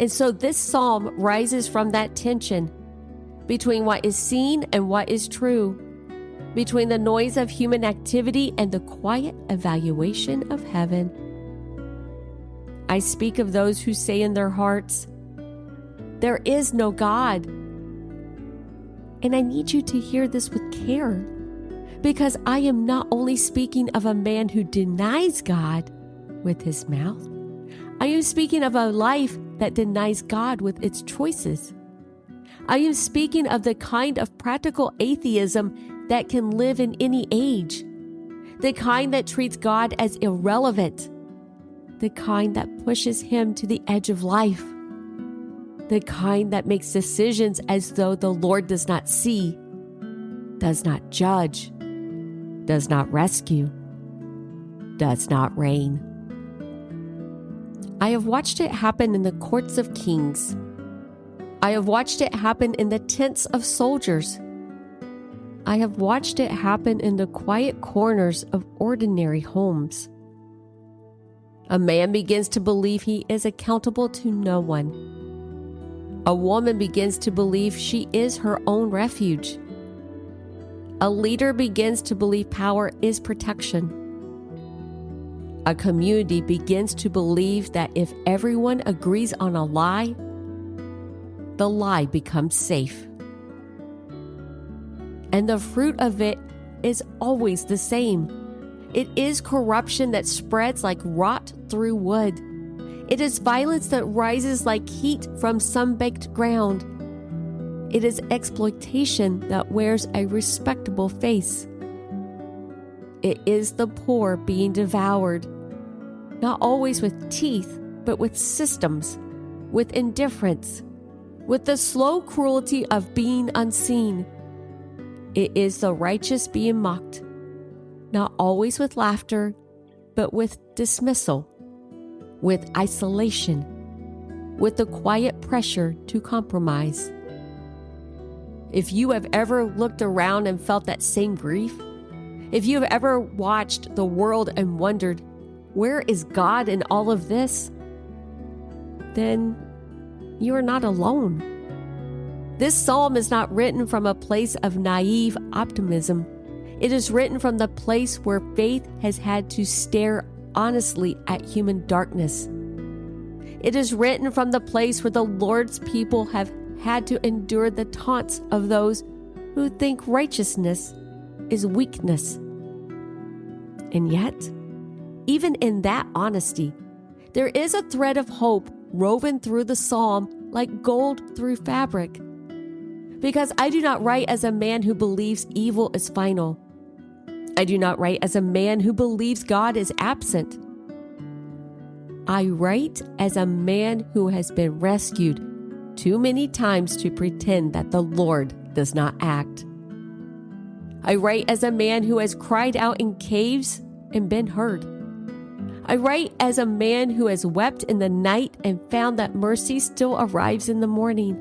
And so this psalm rises from that tension between what is seen and what is true, between the noise of human activity and the quiet evaluation of heaven. I speak of those who say in their hearts, "There is no God." And I need you to hear this with care, because I am not only speaking of a man who denies God with his mouth, I am speaking of a life that denies God with its choices. I am speaking of the kind of practical atheism that can live in any age, the kind that treats God as irrelevant, the kind that pushes him to the edge of life, the kind that makes decisions as though the Lord does not see, does not judge, does not rescue, does not reign. I have watched it happen in the courts of kings. I have watched it happen in the tents of soldiers. I have watched it happen in the quiet corners of ordinary homes. A man begins to believe he is accountable to no one. A woman begins to believe she is her own refuge. A leader begins to believe power is protection. A community begins to believe that if everyone agrees on a lie, the lie becomes safe. And the fruit of it is always the same. It is corruption that spreads like rot through wood. It is violence that rises like heat from sun-baked ground. It is exploitation that wears a respectable face. It is the poor being devoured, not always with teeth, but with systems, with indifference, with the slow cruelty of being unseen. It is the righteous being mocked, not always with laughter, but with dismissal, with isolation, with the quiet pressure to compromise. If you have ever looked around and felt that same grief, if you have ever watched the world and wondered, where is God in all of this? Then you are not alone. This psalm is not written from a place of naive optimism. It is written from the place where faith has had to stare honestly at human darkness. It is written from the place where the Lord's people have had to endure the taunts of those who think righteousness is weakness. And yet, even in that honesty, there is a thread of hope woven through the psalm like gold through fabric. Because I do not write as a man who believes evil is final. I do not write as a man who believes God is absent. I write as a man who has been rescued too many times to pretend that the Lord does not act. I write as a man who has cried out in caves and been heard. I write as a man who has wept in the night and found that mercy still arrives in the morning.